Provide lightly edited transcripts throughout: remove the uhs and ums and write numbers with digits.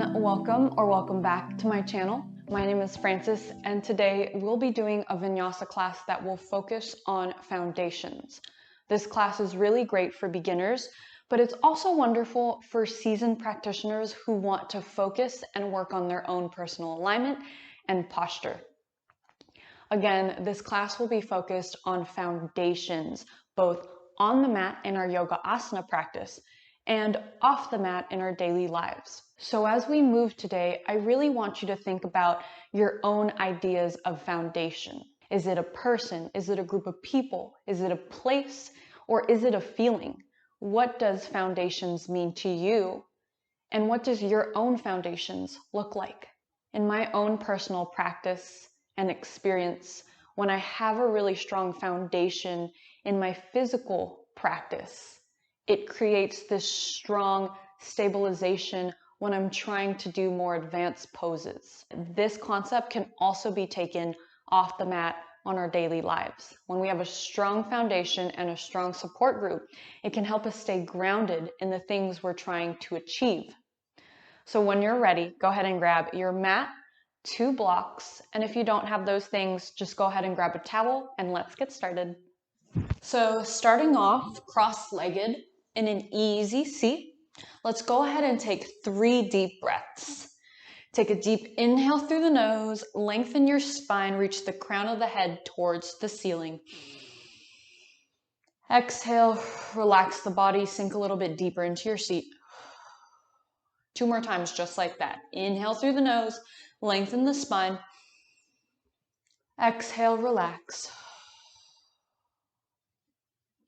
everyone, welcome back to my channel. My name is Frances, and today we'll be doing a Vinyasa class that will focus on foundations. This class is really great for beginners, but it's also wonderful for seasoned practitioners who want to focus and work on their own personal alignment and posture. Again, this class will be focused on foundations, both on the mat in our yoga asana practice and off the mat in our daily lives. So as we move today, I really want you to think about your own ideas of foundation. Is it a person? Is it a group of people? Is it a place? Or is it a feeling? What does foundations mean to you? And what does your own foundations look like? In my own personal practice and experience, when I have a really strong foundation in my physical practice, it creates this strong stabilization when I'm trying to do more advanced poses. This concept can also be taken off the mat on our daily lives. When we have a strong foundation and a strong support group, it can help us stay grounded in the things we're trying to achieve. So when you're ready, go ahead and grab your mat, 2 blocks, and if you don't have those things, just go ahead and grab a towel and let's get started. So starting off cross-legged in an easy seat, let's go ahead and take 3 deep breaths. Take a deep inhale through the nose, lengthen your spine, reach the crown of the head towards the ceiling. Exhale, relax the body, sink a little bit deeper into your seat. 2 more times just like that. Inhale through the nose, lengthen the spine. Exhale, relax.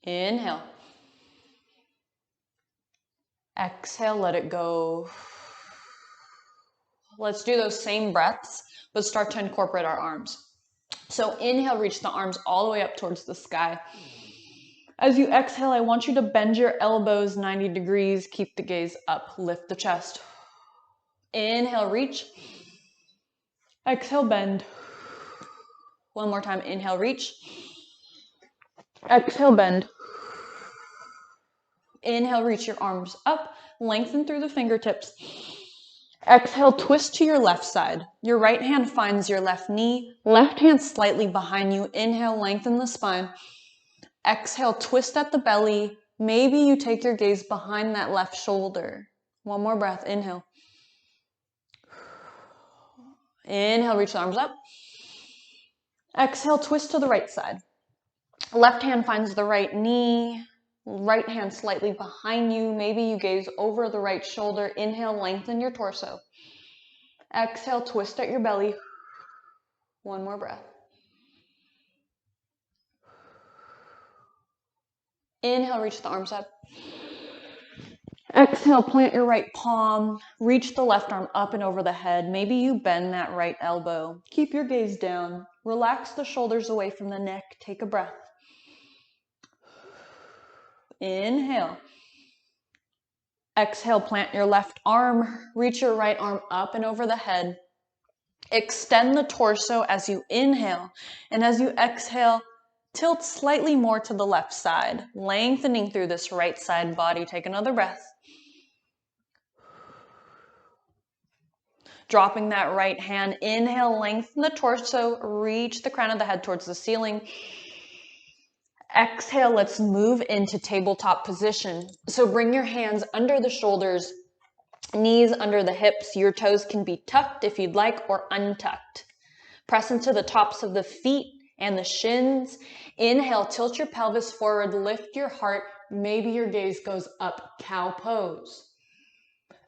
Inhale. Exhale, let it go. Let's do those same breaths, but start to incorporate our arms. So inhale, reach the arms all the way up towards the sky. As you exhale, I want you to bend your elbows 90 degrees. Keep the gaze up, lift the chest. Inhale, reach. Exhale, bend. One more time, inhale, reach. Exhale, bend. Inhale, reach your arms up, lengthen through the fingertips. Exhale, twist to your left side. Your right hand finds your left knee, left hand slightly behind you. Inhale, lengthen the spine. Exhale, twist at the belly. Maybe you take your gaze behind that left shoulder. One more breath, inhale. Inhale, reach the arms up. Exhale, twist to the right side. Left hand finds the right knee. Right hand slightly behind you. Maybe you gaze over the right shoulder. Inhale, lengthen your torso. Exhale, twist at your belly. One more breath. Inhale, reach the arms up. Exhale, plant your right palm. Reach the left arm up and over the head. Maybe you bend that right elbow. Keep your gaze down. Relax the shoulders away from the neck. Take a breath. Inhale. Exhale, plant your left arm. Reach your right arm up and over the head. Extend the torso as you inhale. And as you exhale, tilt slightly more to the left side, lengthening through this right side body. Take another breath. Dropping that right hand. Inhale, lengthen the torso. Reach the crown of the head towards the ceiling. Exhale, let's move into tabletop position. So bring your hands under the shoulders, knees under the hips. Your toes can be tucked if you'd like or untucked. Press into the tops of the feet and the shins. Inhale, tilt your pelvis forward, lift your heart. Maybe your gaze goes up, cow pose.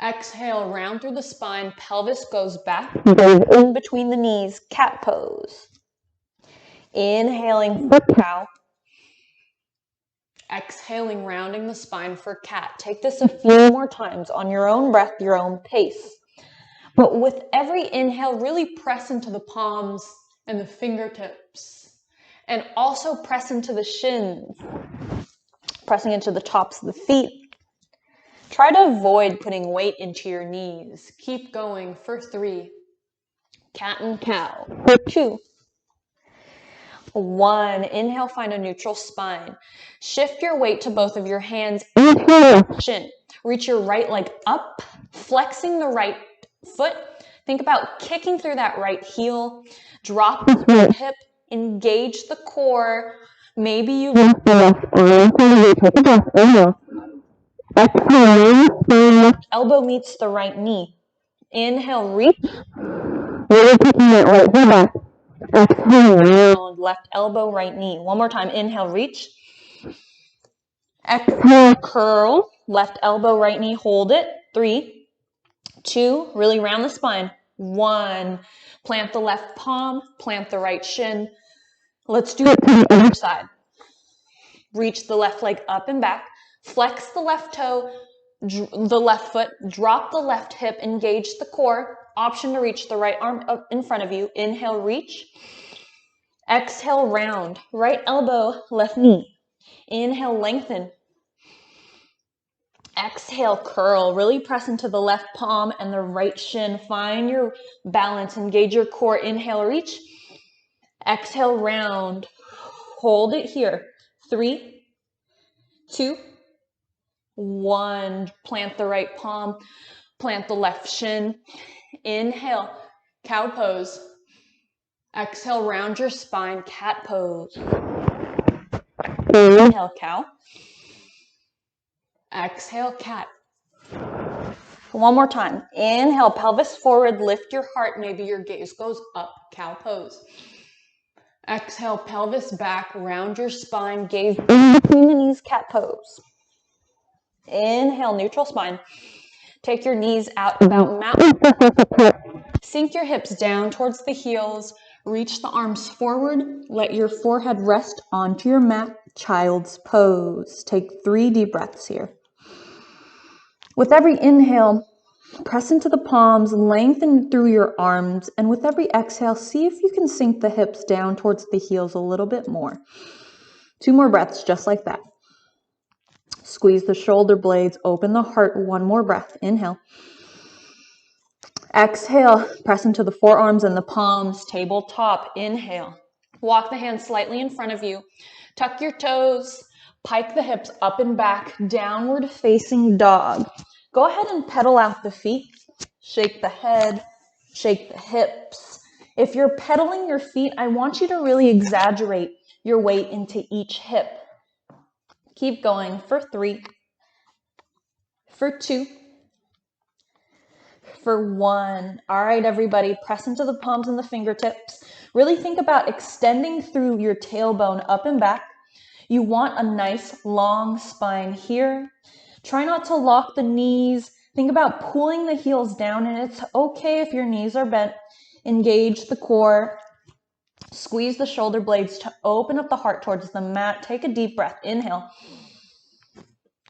Exhale, round through the spine, pelvis goes back, goes in between the knees, cat pose. Inhaling for cow. Exhaling, rounding the spine for cat. Take this a few more times on your own breath, your own pace. But with every inhale, really press into the palms and the fingertips. And also press into the shins. Pressing into the tops of the feet. Try to avoid putting weight into your knees. Keep going for 3. Cat and cow. For 2. 1. Inhale, find a neutral spine. Shift your weight to both of your hands. Inhale, chin. Reach your right leg up, flexing the right foot. Think about kicking through that right heel. Drop the right hip. Engage the core. Maybe you lift the left arm. Take a breath. Inhale. Exhale. Left elbow meets the right knee. Inhale, reach. Really taking that right heel back. Exhale, round. Left elbow, right knee. One more time. Inhale, reach. Exhale, curl. Left elbow, right knee. Hold it. 3, 2, really round the spine. 1, plant the left palm, plant the right shin. Let's do it to the other side. Reach the left leg up and back. Flex the left toe, the left foot. Drop the left hip, engage the core. Option to reach the right arm up in front of you. Inhale, reach. Exhale, round. Right elbow, left knee. Inhale, lengthen. Exhale, curl. Really press into the left palm and the right shin. Find your balance. Engage your core. Inhale, reach. Exhale, round. Hold it here. 3, 2, 1. Plant the right palm. Plant the left shin. Inhale, cow pose. Exhale, round your spine, cat pose. Inhale, cow. Exhale, cat. One more time. Inhale, pelvis forward, lift your heart. Maybe your gaze goes up, cow pose. Exhale, pelvis back, round your spine, gaze in between the knees, cat pose. Inhale, neutral spine. Take your knees out about mountain. Sink your hips down towards the heels. Reach the arms forward. Let your forehead rest onto your mat. Child's pose. Take 3 deep breaths here. With every inhale, press into the palms, lengthen through your arms, and with every exhale, see if you can sink the hips down towards the heels a little bit more. 2 more breaths, just like that. Squeeze the shoulder blades, open the heart. 1 more breath. Inhale. Exhale, press into the forearms and the palms, tabletop. Inhale. Walk the hands slightly in front of you. Tuck your toes, pike the hips up and back, downward facing dog. Go ahead and pedal out the feet. Shake the head, shake the hips. If you're pedaling your feet, I want you to really exaggerate your weight into each hip. Keep going for 3, for 2, for 1. All right, everybody, press into the palms and the fingertips. Really think about extending through your tailbone up and back. You want a nice long spine here. Try not to lock the knees. Think about pulling the heels down, and it's okay if your knees are bent. Engage the core. Squeeze the shoulder blades to open up the heart towards the mat. Take a deep breath. Inhale.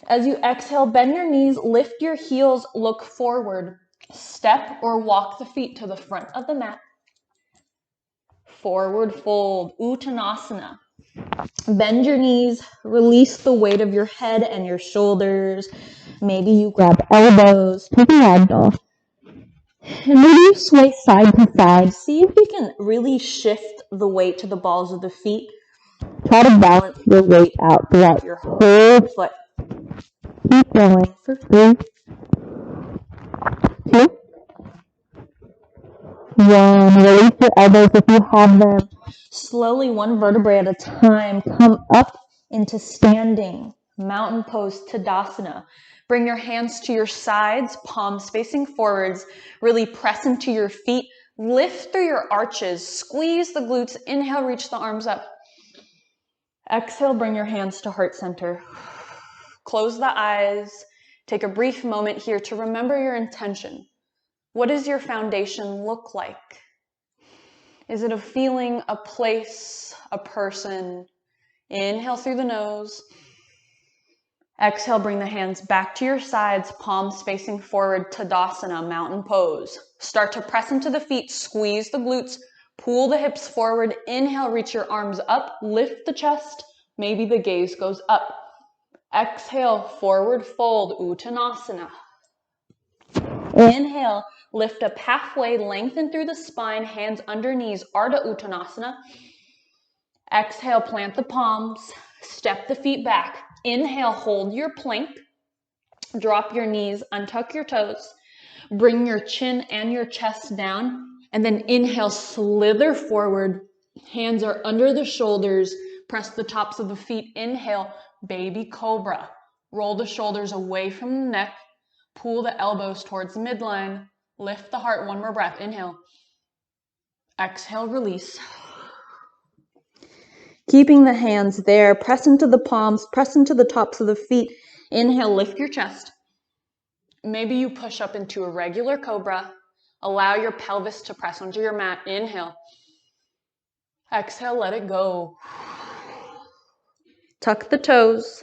As you exhale, bend your knees, lift your heels, look forward. Step or walk the feet to the front of the mat. Forward fold, Uttanasana. Bend your knees, release the weight of your head and your shoulders. Maybe you grab elbows, take a ragdoll. And maybe you sway side to side. See if you can really shift the weight to the balls of the feet. Try to balance your weight out throughout your whole foot. Keep going for 3, 2, 1. Release your elbows if you have them. Slowly, 1 vertebrae at a time, come up into standing. Mountain pose, Tadasana. Bring your hands to your sides, palms facing forwards. Really press into your feet. Lift through your arches. Squeeze the glutes. Inhale, reach the arms up. Exhale, bring your hands to heart center. Close the eyes. Take a brief moment here to remember your intention. What does your foundation look like? Is it a feeling, a place, a person? Inhale through the nose. Exhale, bring the hands back to your sides, palms facing forward, Tadasana, mountain pose. Start to press into the feet, squeeze the glutes, pull the hips forward. Inhale, reach your arms up, lift the chest. Maybe the gaze goes up. Exhale, forward fold, Uttanasana. Inhale, lift up halfway, lengthen through the spine, hands under knees, Ardha Uttanasana. Exhale, plant the palms, step the feet back. Inhale, hold your plank, drop your knees, untuck your toes. Bring your chin and your chest down, and then inhale, slither forward. Hands are under the shoulders. Press the tops of the feet. Inhale, baby cobra. Roll the shoulders away from the neck. Pull the elbows towards midline. Lift the heart. One more breath. Inhale. Exhale, release. Keeping the hands there. Press into the palms. Press into the tops of the feet. Inhale, lift your chest. Maybe you push up into a regular cobra. Allow your pelvis to press onto your mat. Inhale. Exhale, let it go. Tuck the toes.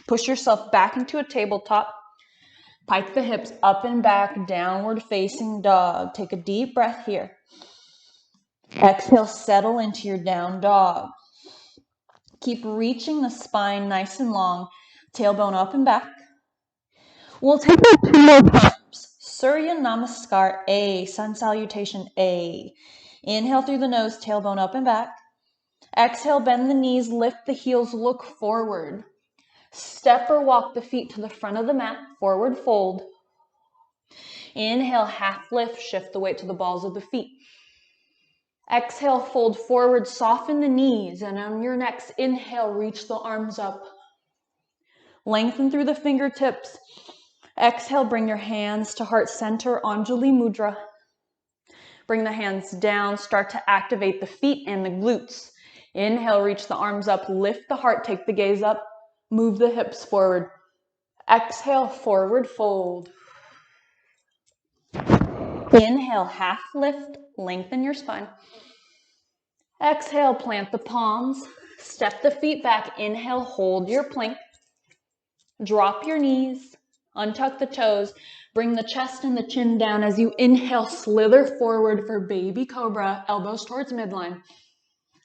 Push yourself back into a tabletop. Pike the hips up and back, downward facing dog. Take a deep breath here. Exhale, settle into your down dog. Keep reaching the spine nice and long. Tailbone up and back. We'll take that 2 more times. Surya Namaskar A, sun salutation A. Inhale through the nose, tailbone up and back. Exhale, bend the knees, lift the heels, look forward. Step or walk the feet to the front of the mat, forward fold. Inhale, half lift, shift the weight to the balls of the feet. Exhale, fold forward, soften the knees, and on your next inhale, reach the arms up. Lengthen through the fingertips. Exhale, bring your hands to heart center, Anjali Mudra. Bring the hands down, start to activate the feet and the glutes. Inhale, reach the arms up, lift the heart, take the gaze up, move the hips forward. Exhale, forward fold. Inhale, half lift, lengthen your spine. Exhale, plant the palms, step the feet back. Inhale, hold your plank. Drop your knees, untuck the toes, bring the chest and the chin down as you inhale, slither forward for baby cobra, elbows towards midline.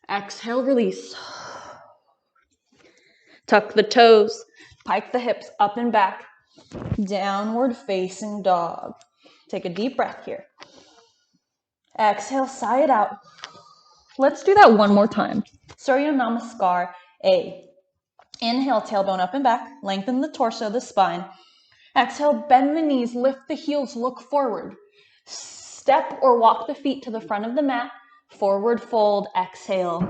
Exhale, release. Tuck the toes, pike the hips up and back, downward facing dog. Take a deep breath here. Exhale, sigh it out. Let's do that one more time. Surya Namaskar A. Inhale, tailbone up and back, lengthen the torso, the spine. Exhale, bend the knees, lift the heels, look forward. Step or walk the feet to the front of the mat, forward fold, exhale.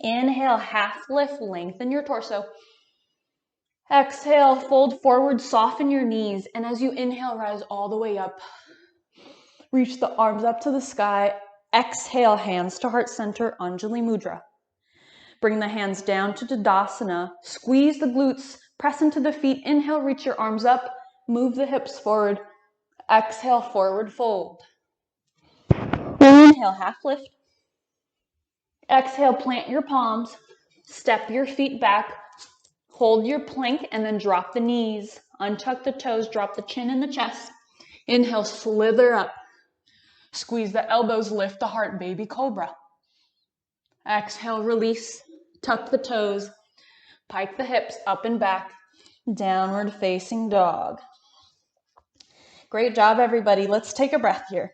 Inhale, half lift, lengthen your torso. Exhale, fold forward, soften your knees, and as you inhale, rise all the way up. Reach the arms up to the sky. Exhale, hands to heart center, Anjali Mudra. Bring the hands down to Tadasana. Squeeze the glutes, press into the feet. Inhale, reach your arms up, move the hips forward. Exhale, forward fold. Inhale, half lift. Exhale, plant your palms, step your feet back, hold your plank, and then drop the knees. Untuck the toes, drop the chin in the chest. Inhale, slither up. Squeeze the elbows, lift the heart, baby cobra. Exhale, release, tuck the toes, pike the hips up and back, downward facing dog. Great job, everybody. Let's take a breath here.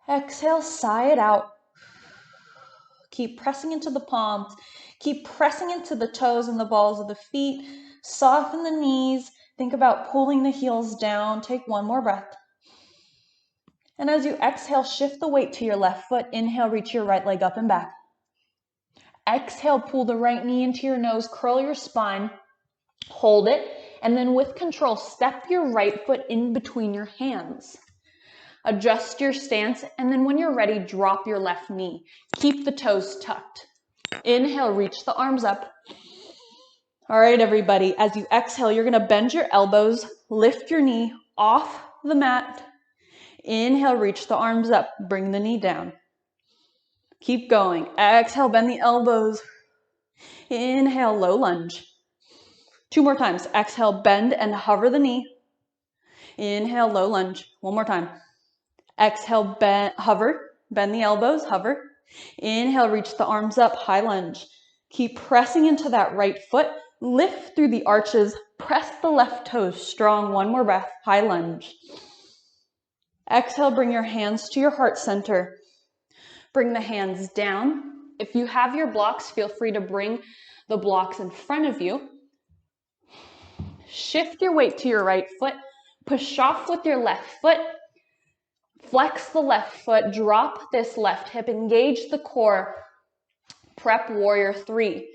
Exhale, sigh it out. Keep pressing into the palms. Keep pressing into the toes and the balls of the feet. Soften the knees. Think about pulling the heels down. Take one more breath. And as you exhale, shift the weight to your left foot. Inhale, reach your right leg up and back. Exhale, pull the right knee into your nose. Curl your spine. Hold it. And then with control, step your right foot in between your hands. Adjust your stance, and then when you're ready, drop your left knee. Keep the toes tucked. Inhale, reach the arms up. All right, everybody, as you exhale, you're gonna bend your elbows, lift your knee off the mat. Inhale, reach the arms up, bring the knee down. Keep going. Exhale, bend the elbows. Inhale, low lunge. 2 more times. Exhale, bend and hover the knee. Inhale, low lunge. 1 more time. Exhale, bend, hover, bend the elbows, hover. Inhale, reach the arms up, high lunge. Keep pressing into that right foot. Lift through the arches. Press the left toes strong. 1 more breath, high lunge. Exhale, bring your hands to your heart center. Bring the hands down. If you have your blocks, feel free to bring the blocks in front of you. Shift your weight to your right foot. Push off with your left foot. Flex the left foot, drop this left hip, engage the core. Prep warrior 3.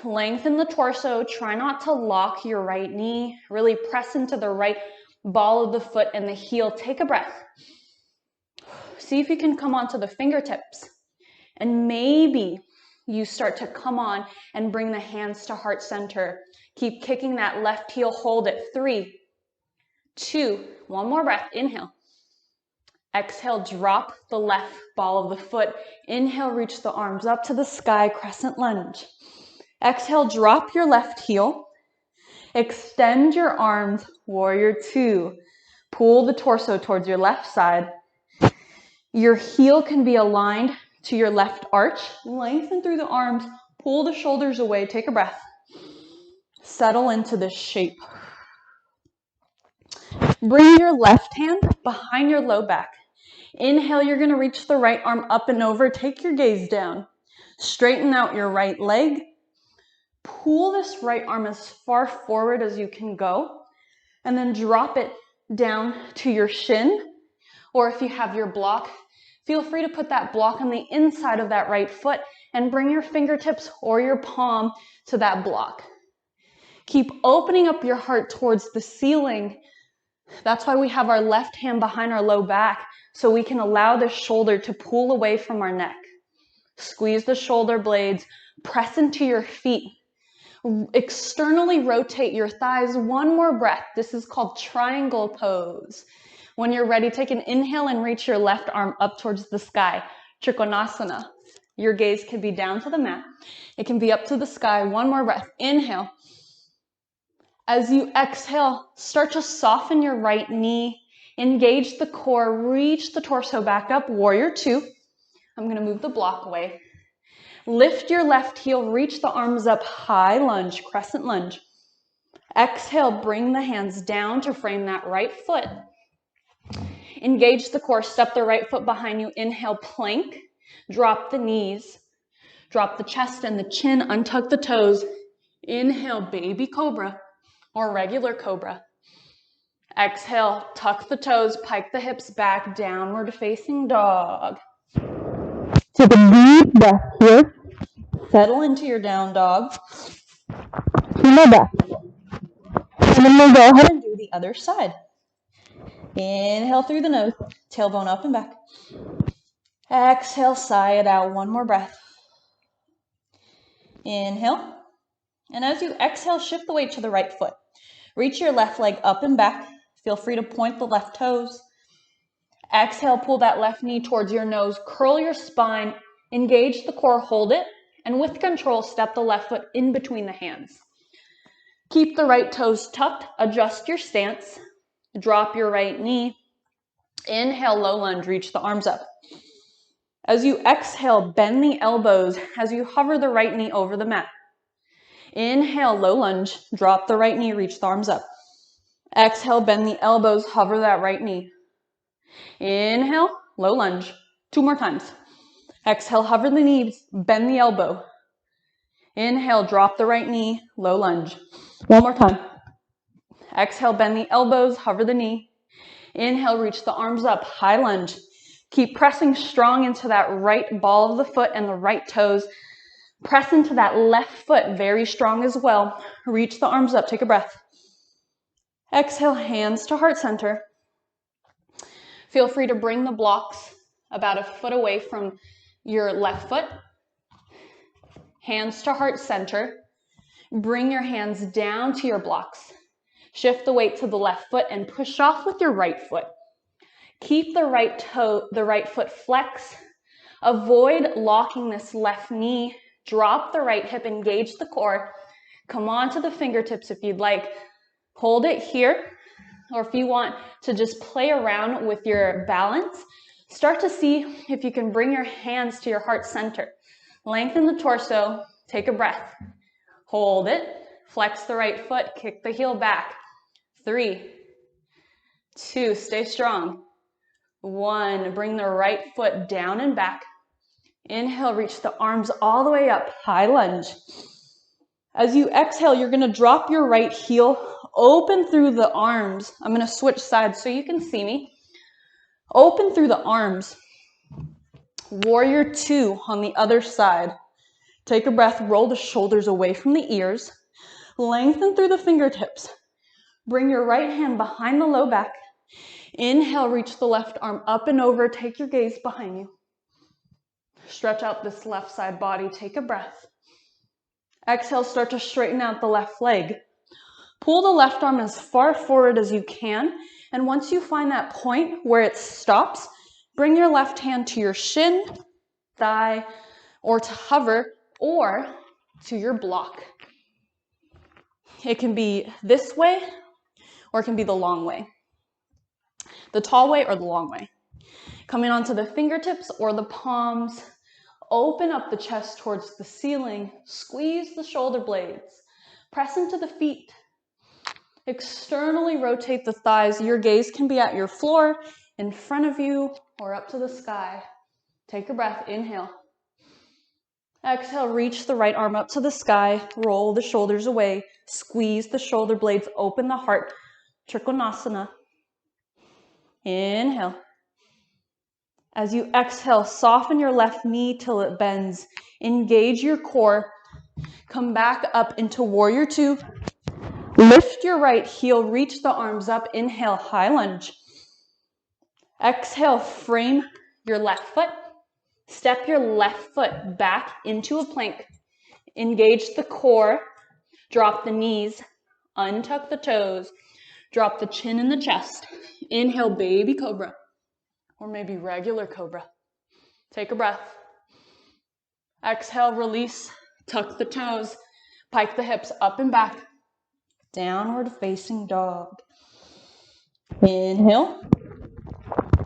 Lengthen the torso, try not to lock your right knee. Really press into the right ball of the foot and the heel. Take a breath. See if you can come onto the fingertips. And maybe you start to come on and bring the hands to heart center. Keep kicking that left heel, hold it. 3, 2, one more breath, inhale. Exhale, drop the left ball of the foot. Inhale, reach the arms up to the sky, crescent lunge. Exhale, drop your left heel. Extend your arms, warrior 2. Pull the torso towards your left side. Your heel can be aligned to your left arch. Lengthen through the arms, pull the shoulders away, take a breath. Settle into this shape. Bring your left hand behind your low back. Inhale, you're going to reach the right arm up and over. Take your gaze down. Straighten out your right leg. Pull this right arm as far forward as you can go. And then drop it down to your shin. Or if you have your block, feel free to put that block on the inside of that right foot and bring your fingertips or your palm to that block. Keep opening up your heart towards the ceiling. That's why we have our left hand behind our low back, so we can allow the shoulder to pull away from our neck. Squeeze the shoulder blades, press into your feet. Externally rotate your thighs. One more breath. This is called triangle pose. When you're ready, take an inhale and reach your left arm up towards the sky. Trikonasana. Your gaze can be down to the mat. It can be up to the sky. One more breath. Inhale. As you exhale, start to soften your right knee. Engage the core. Reach the torso back up. Warrior 2. I'm going to move the block away. Lift your left heel. Reach the arms up. High lunge. Crescent lunge. Exhale. Bring the hands down to frame that right foot. Engage the core. Step the right foot behind you. Inhale. Plank. Drop the knees. Drop the chest and the chin. Untuck the toes. Inhale. Baby cobra or regular cobra. Exhale. Tuck the toes. Pike the hips back. Downward facing dog. Take a deep breath here. Settle into your down dog. 2 more breaths. And then we'll go ahead and do the other side. Inhale through the nose. Tailbone up and back. Exhale, sigh it out. One more breath. Inhale. And as you exhale, shift the weight to the right foot. Reach your left leg up and back. Feel free to point the left toes. Exhale, pull that left knee towards your nose. Curl your spine. Engage the core, hold it. And with control, step the left foot in between the hands. Keep the right toes tucked. Adjust your stance. Drop your right knee. Inhale, low lunge. Reach the arms up. As you exhale, bend the elbows as you hover the right knee over the mat. Inhale, low lunge. Drop the right knee. Reach the arms up. Exhale, bend the elbows. Hover that right knee. Inhale, low lunge. 2 more times. Exhale, hover the knees. Bend the elbow. Inhale, drop the right knee. Low lunge. 1 more time. Exhale, bend the elbows. Hover the knee. Inhale, reach the arms up. High lunge. Keep pressing strong into that right ball of the foot and the right toes. Press into that left foot, very strong as well. Reach the arms up, take a breath. Exhale, hands to heart center. Feel free to bring the blocks about a foot away from your left foot. Hands to heart center. Bring your hands down to your blocks. Shift the weight to the left foot and push off with your right foot. Keep the right foot flex. Avoid locking this left knee. Drop the right hip, engage the core. Come on to the fingertips if you'd like. Hold it here. Or if you want to just play around with your balance, start to see if you can bring your hands to your heart center. Lengthen the torso. Take a breath. Hold it. Flex the right foot. Kick the heel back. 3, 2, stay strong. 1, bring the right foot down and back. Inhale, reach the arms all the way up. High lunge. As you exhale, you're going to drop your right heel Open through the arms. I'm going to switch sides so you can see me. Open through the arms. Warrior two on the other side. Take a breath, roll the shoulders away from the ears. Lengthen through the fingertips. Bring your right hand behind the low back. Inhale, reach the left arm up and over. Take your gaze behind you. Stretch out this left side body. Take a breath. Exhale, start to straighten out the left leg. Pull the left arm as far forward as you can. And once you find that point where it stops, bring your left hand to your shin, thigh, or to hover, or to your block. It can be this way, or it can be the long way. The tall way or the long way. Coming onto the fingertips or the palms. Open up the chest towards the ceiling. Squeeze the shoulder blades. Press into the feet. Externally rotate the thighs. Your gaze can be at your floor, in front of you, or up to the sky. Take a breath. Inhale. Exhale, reach the right arm up to the sky. Roll the shoulders away. Squeeze the shoulder blades. Open the heart. Trikonasana. Inhale. As you exhale, soften your left knee till it bends. Engage your core. Come back up into warrior two. Lift your right heel, reach the arms up. Inhale, high lunge. Exhale, frame your left foot. Step your left foot back into a plank. Engage the core. Drop the knees. Untuck the toes. Drop the chin in the chest. Inhale, baby cobra. Or maybe regular cobra. Take a breath. Exhale, release. Tuck the toes. Pike the hips up and back. Downward facing dog. Inhale.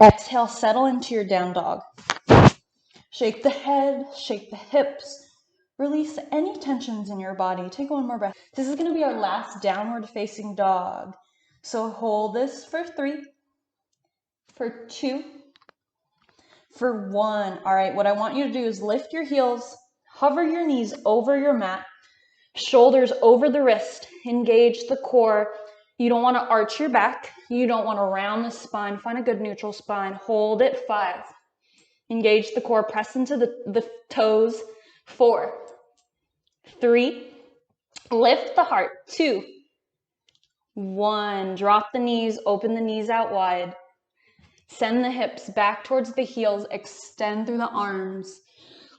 Exhale, settle into your down dog. Shake the head, shake the hips. Release any tensions in your body. Take one more breath. This is going to be our last downward facing dog. So hold this for 3, for 2, for 1. All right, what I want you to do is lift your heels, hover your knees over your mat, shoulders over the wrist, engage the core. You don't want to arch your back. You don't want to round the spine. Find a good neutral spine. Hold it. 5. Engage the core. Press into the toes. 4, 3. Lift the heart. 2, 1. Drop the knees. Open the knees out wide. Send the hips back towards the heels. Extend through the arms.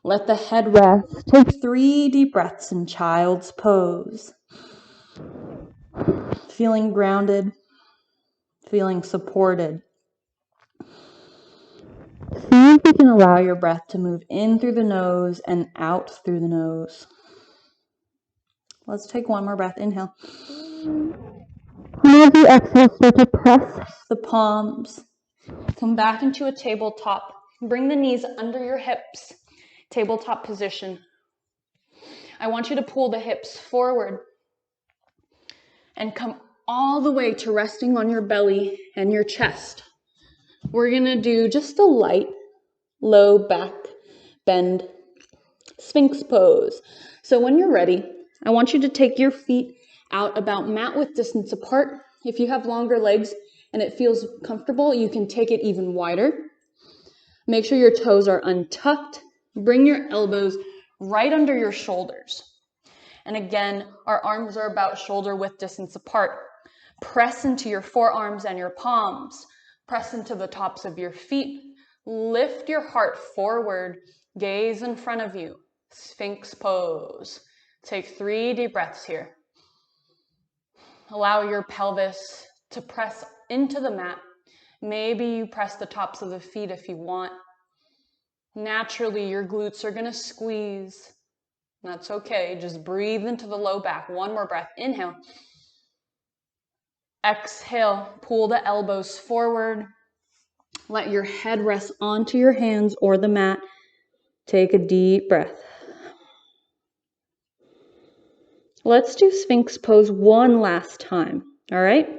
Let the head rest. Take 3 deep breaths in child's pose. Feeling grounded. Feeling supported. See if you can allow your breath to move in through the nose and out through the nose. Let's take one more breath. Inhale. As you exhale, start to press the palms. Come back into a tabletop. Bring the knees under your hips. Tabletop position. I want you to pull the hips forward and come all the way to resting on your belly and your chest. We're going to do just a light, low back bend, Sphinx pose. So when you're ready, I want you to take your feet out about mat width distance apart. If you have longer legs and it feels comfortable, you can take it even wider. Make sure your toes are untucked. Bring your elbows right under your shoulders. And again, our arms are about shoulder width distance apart. Press into your forearms and your palms. Press into the tops of your feet. Lift your heart forward. Gaze in front of you. Sphinx pose. Take 3 deep breaths here. Allow your pelvis to press into the mat. Maybe you press the tops of the feet if you want. Naturally, your glutes are going to squeeze. That's okay. Just breathe into the low back. One more breath. Inhale. Exhale. Pull the elbows forward. Let your head rest onto your hands or the mat. Take a deep breath. Let's do Sphinx pose one last time. All right?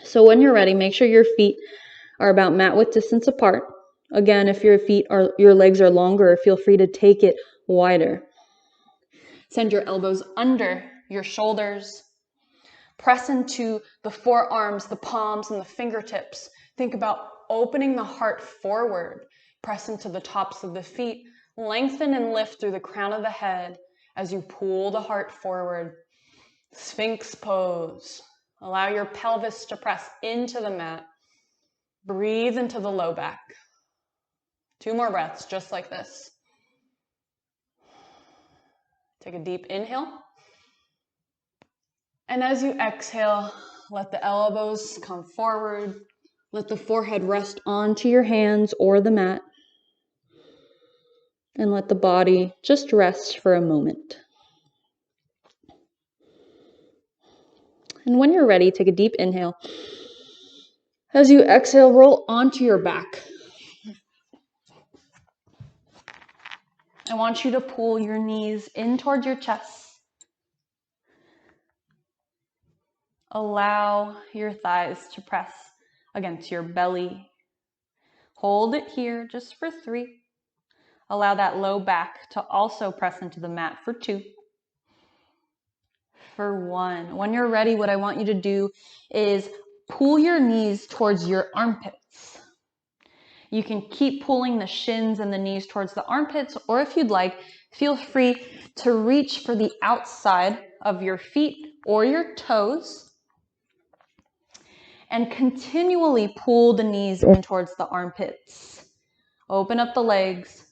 So when you're ready, make sure your feet are about mat width distance apart. Again, if your legs are longer, feel free to take it wider. Send your elbows under your shoulders. Press into the forearms, the palms, and the fingertips. Think about opening the heart forward. Press into the tops of the feet. Lengthen and lift through the crown of the head as you pull the heart forward. Sphinx pose. Allow your pelvis to press into the mat. Breathe into the low back. 2 more breaths, just like this. Take a deep inhale. And as you exhale, let the elbows come forward. Let the forehead rest onto your hands or the mat. And let the body just rest for a moment. And when you're ready, take a deep inhale. As you exhale, roll onto your back. I want you to pull your knees in towards your chest. Allow your thighs to press against your belly. Hold it here just for 3. Allow that low back to also press into the mat for 2. For 1. When you're ready, what I want you to do is pull your knees towards your armpits. You can keep pulling the shins and the knees towards the armpits, or if you'd like, feel free to reach for the outside of your feet or your toes and continually pull the knees in towards the armpits. Open up the legs.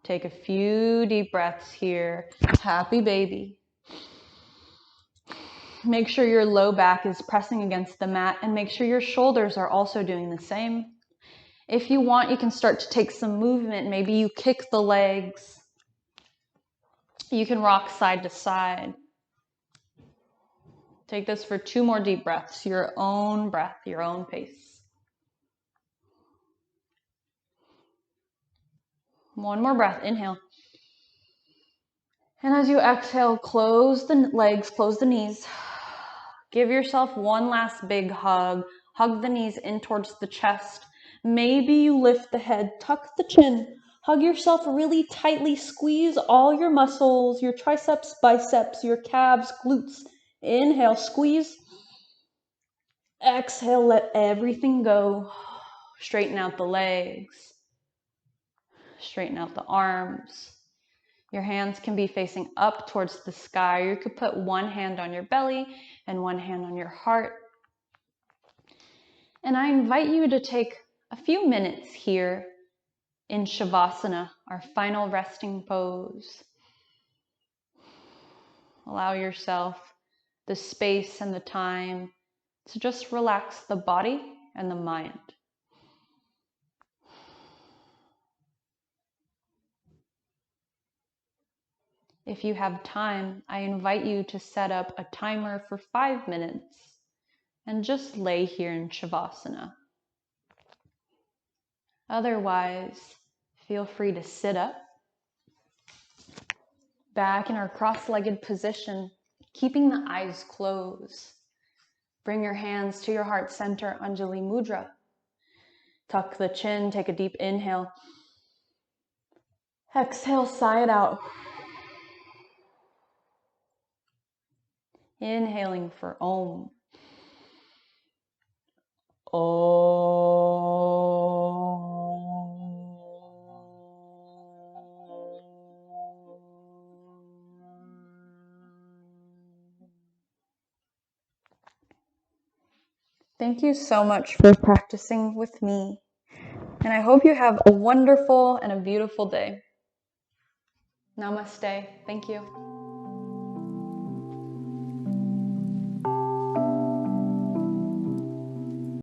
Take a few deep breaths here. Happy baby. Make sure your low back is pressing against the mat and make sure your shoulders are also doing the same. If you want, you can start to take some movement. Maybe you kick the legs. You can rock side to side. Take this for 2 more deep breaths, your own breath, your own pace. 1 more breath, inhale. And as you exhale, close the legs, close the knees. Give yourself one last big hug. Hug the knees in towards the chest. Maybe you lift the head, tuck the chin. Hug yourself really tightly. Squeeze all your muscles, your triceps, biceps, your calves, glutes. Inhale, squeeze. Exhale, let everything go. Straighten out the legs. Straighten out the arms. Your hands can be facing up towards the sky. You could put one hand on your belly and one hand on your heart. And I invite you to take a few minutes here in Shavasana, our final resting pose. Allow yourself the space and the time to just relax the body and the mind. If you have time, I invite you to set up a timer for 5 minutes and just lay here in Shavasana. Otherwise, feel free to sit up, back in our cross-legged position, keeping the eyes closed. Bring your hands to your heart center, Anjali Mudra. Tuck the chin, take a deep inhale. Exhale, sigh it out. Inhaling for Om. Thank you so much for practicing with me. And I hope you have a wonderful and a beautiful day. Namaste. Thank you.